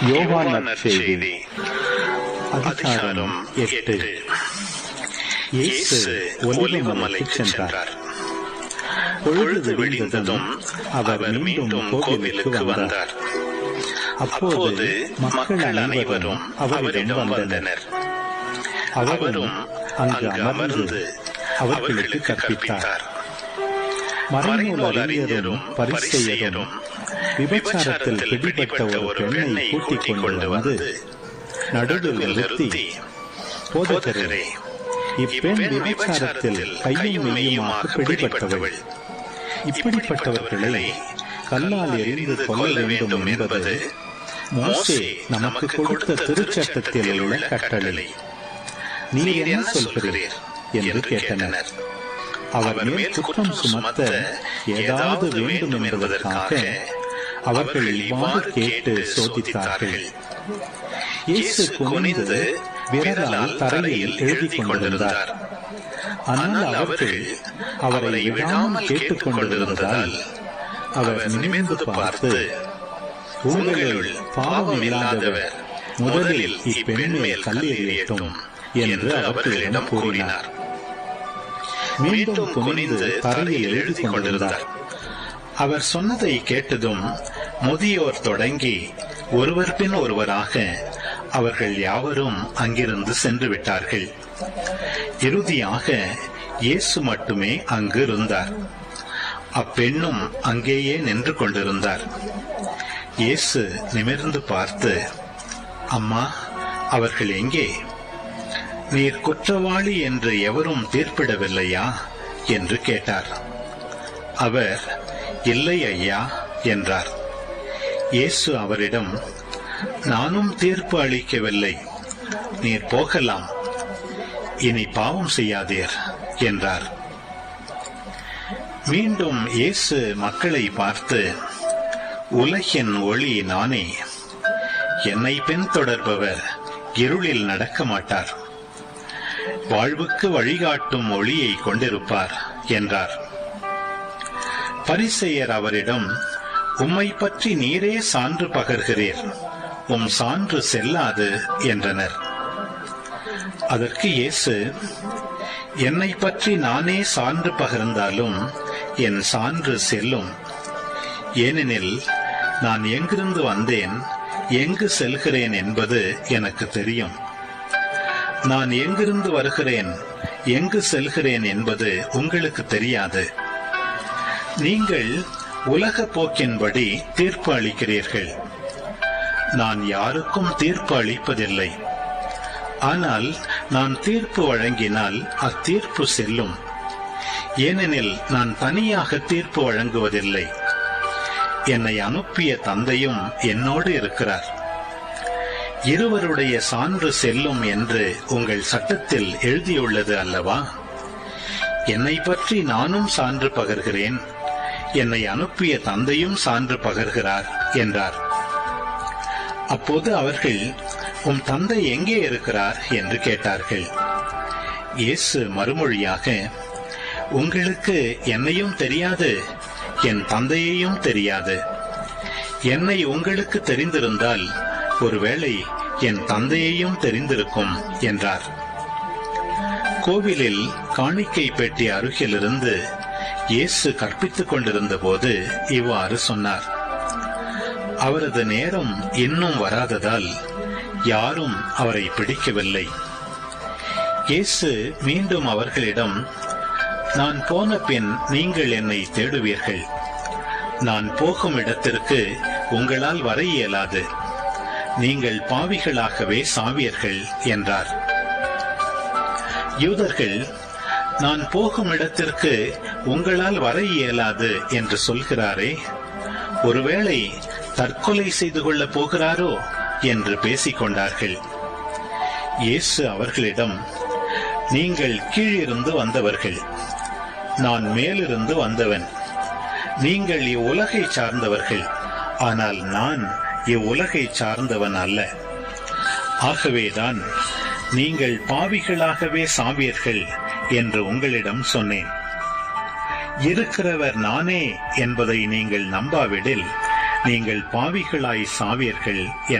யோவான் நற்செய்தி அதிகாரம் 8. இயேசு ஒலிவமலைக்கு சென்றார். பொழுது விடிந்ததும் அவர் மீண்டும் கோவிலுக்கு வந்தார். அப்போது மக்கள் அனைவரும் அவரிடம் வந்தனர். அவரும் அங்கு அமர்ந்து அவர்களுக்கு கற்பித்தார். மறைநூல் அறிஞரும் பரிசேயரும் விபச்சாரத்தில் பிடிபட்ட ஒரு பெண்ணை கூட்டிக் கொண்டு வந்து நடுவில் நிறுத்தி, போதகரே, இப்பெண் விபச்சாரத்தில் கையும் மெய்யுமாக பிடிபட்டவள். இப்படிப்பட்டவர்களை கல்லால் எறிந்து கொல்ல வேண்டும் என்பது மோசே நமக்கு கொடுத்த திருச்சட்டத்தில் உள்ள கட்டளை. நீர் என்ன சொல்கிறீர் என்று கேட்டனர். அவர் மேல் குற்றம் சுமத்த ஏதாவது வேண்டும் என்பதற்காக அவர்கள் இவ்வாறு கேட்டு சோதித்தார்கள். இயேசு குனிந்து விரலால் தரையில் எழுதி கொண்டிருந்தார். ஆனால் அவர்கள் அவரை விடாமல் கேட்டுக் கொண்டிருந்ததால் அவர் நிமிர்ந்து பார்த்து, உங்களுள் பாவம் இல்லாதவர் முதலில் இப்பெண் மேல் கல்லெறியட்டும் என்று அவர்களிடம் கூறினார். மீண்டும் குனிந்து தரையில் எழுதி கொண்டிருந்தார். அவர் சொன்னதை கேட்டதும் முதியோர் தொடங்கி ஒருவர் பின் ஒருவராக அவர்கள் யாவரும் அங்கிருந்து சென்று விட்டார்கள். இறுதியாக இயேசு மட்டுமே அங்கு இருந்தார். அப்பெண்ணும் அங்கேயே நின்று கொண்டிருந்தார். இயேசு நிமிர்ந்து பார்த்து, அம்மா, அவர்கள் எங்கே? நீர் குற்றவாளி என்று எவரும் தீர்ப்பிடவில்லையா என்று கேட்டார். அவர், இல்லை ஐயா என்றார். இயேசு அவரிடம், நானும் தீர்ப்பு அளிக்கவில்லை, நீர் போகலாம், இனி பாவம் செய்யாதீர் என்றார். மீண்டும் இயேசு மக்களை பார்த்து, உலகின் ஒளி நானே, என்னை பின்தொடர்பவர் இருளில் நடக்க மாட்டார், வாழ்வுக்கு வழிகாட்டும் ஒளியை கொண்டிருப்பார் என்றார். பரிசேயர் அவரிடம், உம்மை பற்றி நீரே சான்று பகர்கிறீர், உம் சான்று செல்லாது என்றனர். அதற்கு இயேசு, என்னை பற்றி நானே சான்று பகர்ந்தாலும் என் சான்று செல்லும். ஏனெனில் நான் எங்கிருந்து வந்தேன், எங்கு செல்கிறேன் என்பது எனக்கு தெரியும். நான் எங்கிருந்து வருகிறேன், எங்கு செல்கிறேன் என்பது உங்களுக்கு தெரியாது. நீங்கள் உலக போக்கின்படி தீர்ப்பு அளிக்கிறீர்கள். நான் யாருக்கும் தீர்ப்பு அளிப்பதில்லை. ஆனால் நான் தீர்ப்பு வழங்கினால் அத்தீர்ப்பு செல்லும். ஏனெனில் நான் தனியாக தீர்ப்பு வழங்குவதில்லை. என்னை அனுப்பிய தந்தையும் என்னோடு இருக்கிறார். இருவருடைய சான்று செல்லும் என்று உங்கள் சட்டத்தில் எழுதியுள்ளது அல்லவா? என்னை பற்றி நானும் சான்று பகர்கிறேன், என்னை அனுப்பிய தந்தையும் சான்று பகர்கிறார் என்றார். அப்போது அவர்கள், உம் தந்தை எங்கே இருக்கிறார் என்று கேட்டார்கள். இயேசு மறுமொழியாக, உங்களுக்கு என்னையும் தெரியாது, என் தந்தையையும் தெரியாது. என்னை உங்களுக்கு தெரிந்திருந்தால் ஒருவேளை என் தந்தையையும் தெரிந்திருக்கும் என்றார். கோவிலில் காணிக்கை பெட்டி அருகிலிருந்து இயேசு கற்பித்துக் கொண்டிருந்த போது இவ்வாறு சொன்னார். அவரது நேரம் இன்னும் வராததால் யாரும் அவரை பிடிக்கவில்லை. இயேசு மீண்டும் அவர்களிடம், நான் போன பின் நீங்கள் என்னை தேடுவீர்கள். நான் போகும் இடத்திற்கு உங்களால் வர இயலாது. நீங்கள் பாவிகளாகவே சாவீர்கள் என்றார். யூதர்கள், நான் போகும் இடத்திற்கு உங்களால் வர இயலாது என்று சொல்கிறாரே, ஒருவேளை தற்கொலை செய்து கொள்ளப் போகிறாரோ என்று பேசிக் கொண்டார்கள். இயேசு அவர்களிடம், நீங்கள் கீழிருந்து வந்தவர்கள், நான் மேலிருந்து வந்தவன். நீங்கள் இவ்வுலகை சார்ந்தவர்கள், ஆனால் நான் இவ்வுலகை சார்ந்தவன் அல்ல. ஆகவேதான் நீங்கள் பாவிகளாகவே சாவீர்கள் என்று உங்களிடம் சொன்னேன். இருக்கிறவர் நானே என்பதை நீங்கள் நம்பாவிடில் நீங்கள் பாவிகளாய் சாவீர்கள்